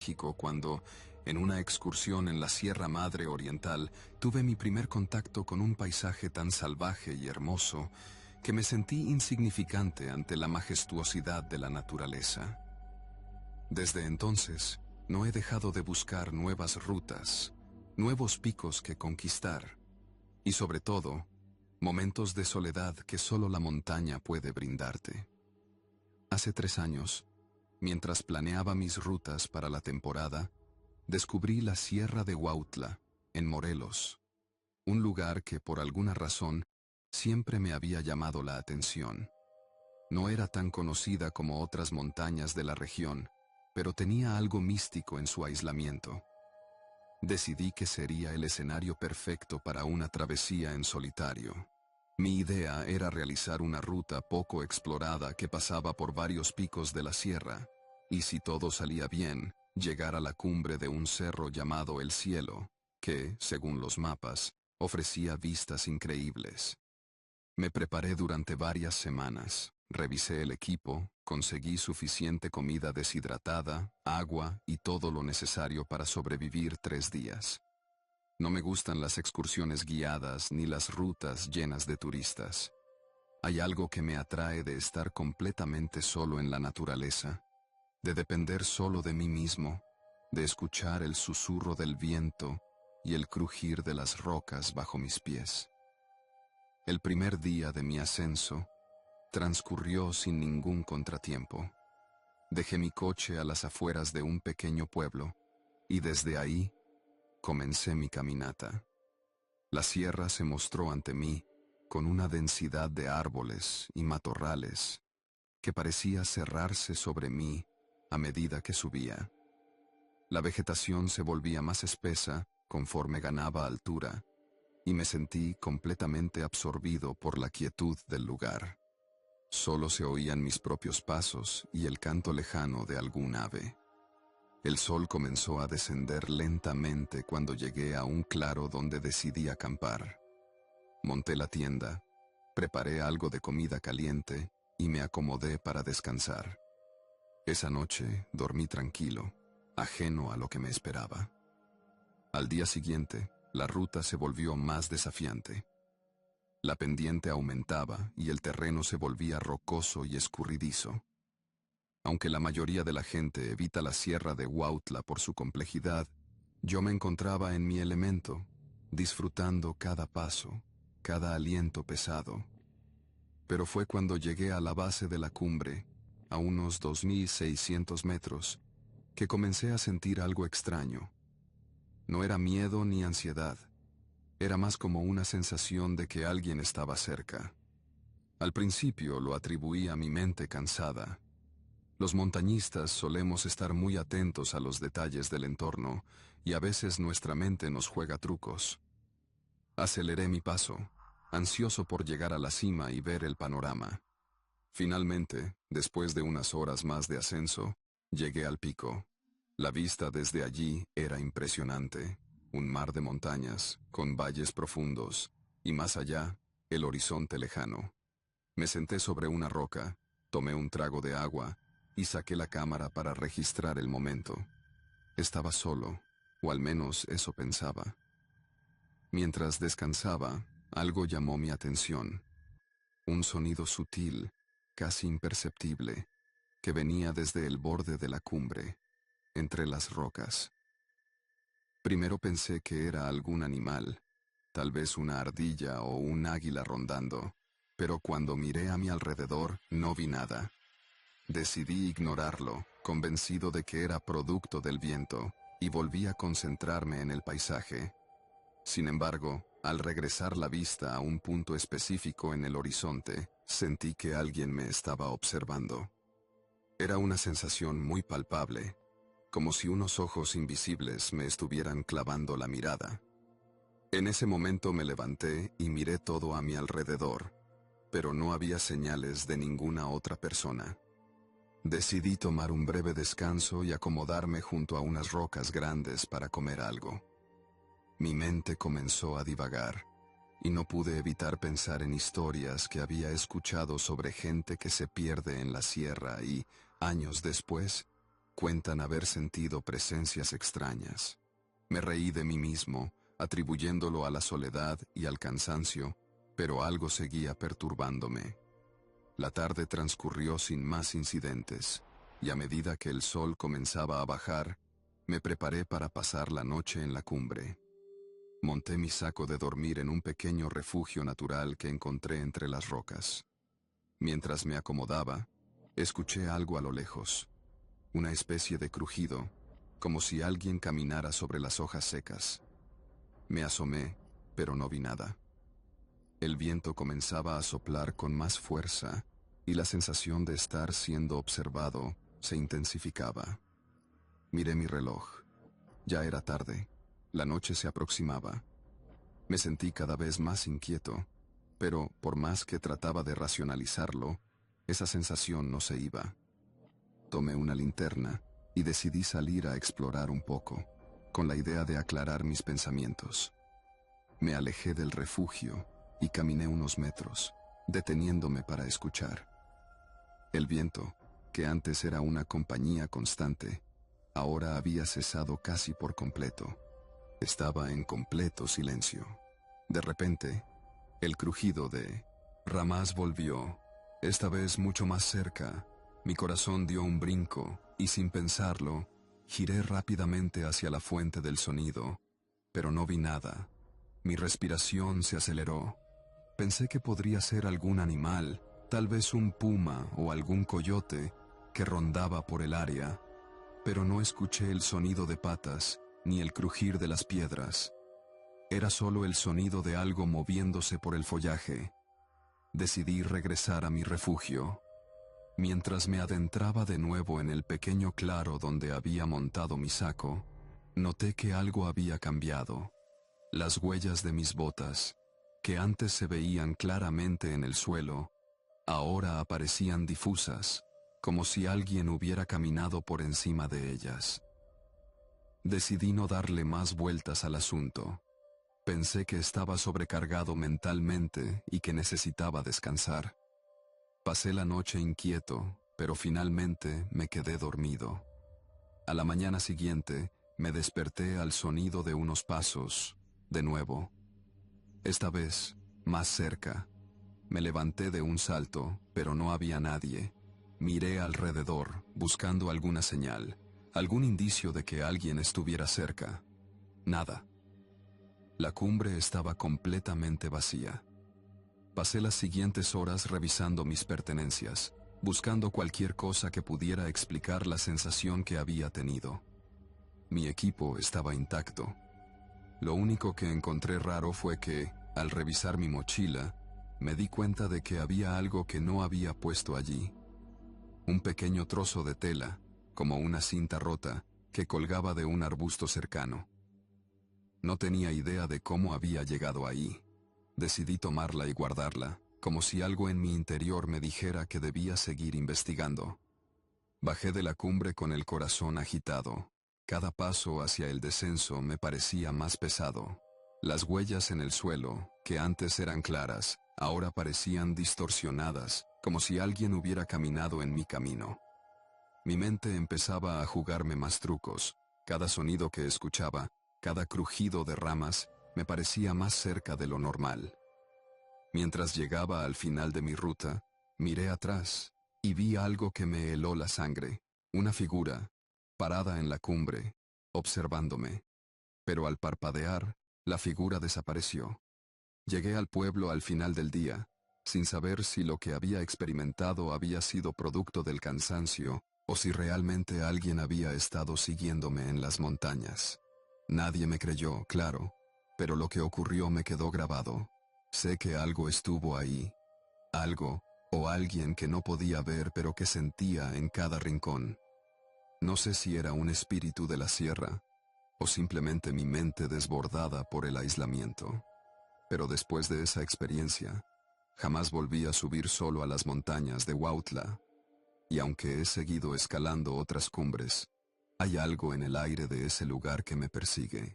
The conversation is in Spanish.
México cuando, en una excursión en la Sierra Madre Oriental, tuve mi primer contacto con un paisaje tan salvaje y hermoso que me sentí insignificante ante la majestuosidad de la naturaleza. Desde entonces, no he dejado de buscar nuevas rutas, nuevos picos que conquistar, y sobre todo, momentos de soledad que solo la montaña puede brindarte. Hace 3 años, mientras planeaba mis rutas para la temporada, descubrí la Sierra de Huautla, en Morelos, un lugar que por alguna razón siempre me había llamado la atención. No era tan conocida como otras montañas de la región, pero tenía algo místico en su aislamiento. Decidí que sería el escenario perfecto para una travesía en solitario. Mi idea era realizar una ruta poco explorada que pasaba por varios picos de la sierra, y si todo salía bien, llegar a la cumbre de un cerro llamado El Cielo, que, según los mapas, ofrecía vistas increíbles. Me preparé durante varias semanas, revisé el equipo, conseguí suficiente comida deshidratada, agua y todo lo necesario para sobrevivir 3 días. No me gustan las excursiones guiadas ni las rutas llenas de turistas. Hay algo que me atrae de estar completamente solo en la naturaleza, de depender solo de mí mismo, de escuchar el susurro del viento y el crujir de las rocas bajo mis pies. El primer día de mi ascenso transcurrió sin ningún contratiempo. Dejé mi coche a las afueras de un pequeño pueblo y desde ahí comencé mi caminata. La sierra se mostró ante mí con una densidad de árboles y matorrales que parecía cerrarse sobre mí a medida que subía. La vegetación se volvía más espesa conforme ganaba altura y me sentí completamente absorbido por la quietud del lugar. Solo se oían mis propios pasos y el canto lejano de algún ave. El sol comenzó a descender lentamente cuando llegué a un claro donde decidí acampar. Monté la tienda, preparé algo de comida caliente y me acomodé para descansar. Esa noche dormí tranquilo, ajeno a lo que me esperaba. Al día siguiente, la ruta se volvió más desafiante. La pendiente aumentaba y el terreno se volvía rocoso y escurridizo. Aunque la mayoría de la gente evita la Sierra de Huautla por su complejidad, yo me encontraba en mi elemento, disfrutando cada paso, cada aliento pesado. Pero fue cuando llegué a la base de la cumbre, a unos 2600 metros, que comencé a sentir algo extraño. No era miedo ni ansiedad, era más como una sensación de que alguien estaba cerca. Al principio lo atribuí a mi mente cansada. Los montañistas solemos estar muy atentos a los detalles del entorno y a veces nuestra mente nos juega trucos. Aceleré mi paso, ansioso por llegar a la cima y ver el panorama. Finalmente, después de unas horas más de ascenso, llegué al pico. La vista desde allí era impresionante, un mar de montañas, con valles profundos, y más allá, el horizonte lejano. Me senté sobre una roca, tomé un trago de agua, y saqué la cámara para registrar el momento. Estaba solo, o al menos eso pensaba. Mientras descansaba, algo llamó mi atención. Un sonido sutil, casi imperceptible, que venía desde el borde de la cumbre, entre las rocas. Primero pensé que era algún animal, tal vez una ardilla o un águila rondando, pero cuando miré a mi alrededor no vi nada. Decidí ignorarlo, convencido de que era producto del viento, y volví a concentrarme en el paisaje. Sin embargo, al regresar la vista a un punto específico en el horizonte, sentí que alguien me estaba observando. Era una sensación muy palpable, como si unos ojos invisibles me estuvieran clavando la mirada. En ese momento me levanté y miré todo a mi alrededor, pero no había señales de ninguna otra persona. Decidí tomar un breve descanso y acomodarme junto a unas rocas grandes para comer algo. Mi mente comenzó a divagar, y no pude evitar pensar en historias que había escuchado sobre gente que se pierde en la sierra y, años después, cuentan haber sentido presencias extrañas. Me reí de mí mismo, atribuyéndolo a la soledad y al cansancio, pero algo seguía perturbándome. La tarde transcurrió sin más incidentes, y a medida que el sol comenzaba a bajar, me preparé para pasar la noche en la cumbre. Monté mi saco de dormir en un pequeño refugio natural que encontré entre las rocas. Mientras me acomodaba, escuché algo a lo lejos, una especie de crujido, como si alguien caminara sobre las hojas secas. Me asomé, pero no vi nada. El viento comenzaba a soplar con más fuerza, y la sensación de estar siendo observado se intensificaba. Miré mi reloj. Ya era tarde. La noche se aproximaba. Me sentí cada vez más inquieto, pero por más que trataba de racionalizarlo, esa sensación no se iba. Tomé una linterna y decidí salir a explorar un poco, con la idea de aclarar mis pensamientos. Me alejé del refugio y caminé unos metros, deteniéndome para escuchar. El viento, que antes era una compañía constante, ahora había cesado casi por completo. Estaba en completo silencio. De repente, el crujido de ramas volvió, esta vez mucho más cerca. Mi corazón dio un brinco, y sin pensarlo, giré rápidamente hacia la fuente del sonido, pero no vi nada. Mi respiración se aceleró. Pensé que podría ser algún animal, tal vez un puma o algún coyote, que rondaba por el área, pero no escuché el sonido de patas, ni el crujir de las piedras. Era solo el sonido de algo moviéndose por el follaje. Decidí regresar a mi refugio. Mientras me adentraba de nuevo en el pequeño claro donde había montado mi saco, noté que algo había cambiado. Las huellas de mis botas, que antes se veían claramente en el suelo, ahora aparecían difusas, como si alguien hubiera caminado por encima de ellas. Decidí no darle más vueltas al asunto. Pensé que estaba sobrecargado mentalmente y que necesitaba descansar. Pasé la noche inquieto, pero finalmente me quedé dormido. A la mañana siguiente, me desperté al sonido de unos pasos, de nuevo. Esta vez, más cerca. Me levanté de un salto, pero no había nadie. Miré alrededor, buscando alguna señal, algún indicio de que alguien estuviera cerca. Nada. La cumbre estaba completamente vacía. Pasé las siguientes horas revisando mis pertenencias, buscando cualquier cosa que pudiera explicar la sensación que había tenido. Mi equipo estaba intacto. Lo único que encontré raro fue que, al revisar mi mochila, me di cuenta de que había algo que no había puesto allí. Un pequeño trozo de tela, como una cinta rota, que colgaba de un arbusto cercano. No tenía idea de cómo había llegado ahí. Decidí tomarla y guardarla, como si algo en mi interior me dijera que debía seguir investigando. Bajé de la cumbre con el corazón agitado. Cada paso hacia el descenso me parecía más pesado. Las huellas en el suelo, que antes eran claras, ahora parecían distorsionadas, como si alguien hubiera caminado en mi camino. Mi mente empezaba a jugarme más trucos. Cada sonido que escuchaba, cada crujido de ramas, me parecía más cerca de lo normal. Mientras llegaba al final de mi ruta, miré atrás y vi algo que me heló la sangre. Una figura, parada en la cumbre, observándome. Pero al parpadear, la figura desapareció. Llegué al pueblo al final del día, sin saber si lo que había experimentado había sido producto del cansancio o si realmente alguien había estado siguiéndome en las montañas. Nadie me creyó, claro, pero lo que ocurrió me quedó grabado. Sé que algo estuvo ahí. Algo, o alguien que no podía ver pero que sentía en cada rincón. No sé si era un espíritu de la sierra, o simplemente mi mente desbordada por el aislamiento. Pero después de esa experiencia, jamás volví a subir solo a las montañas de Huautla. Y aunque he seguido escalando otras cumbres, hay algo en el aire de ese lugar que me persigue.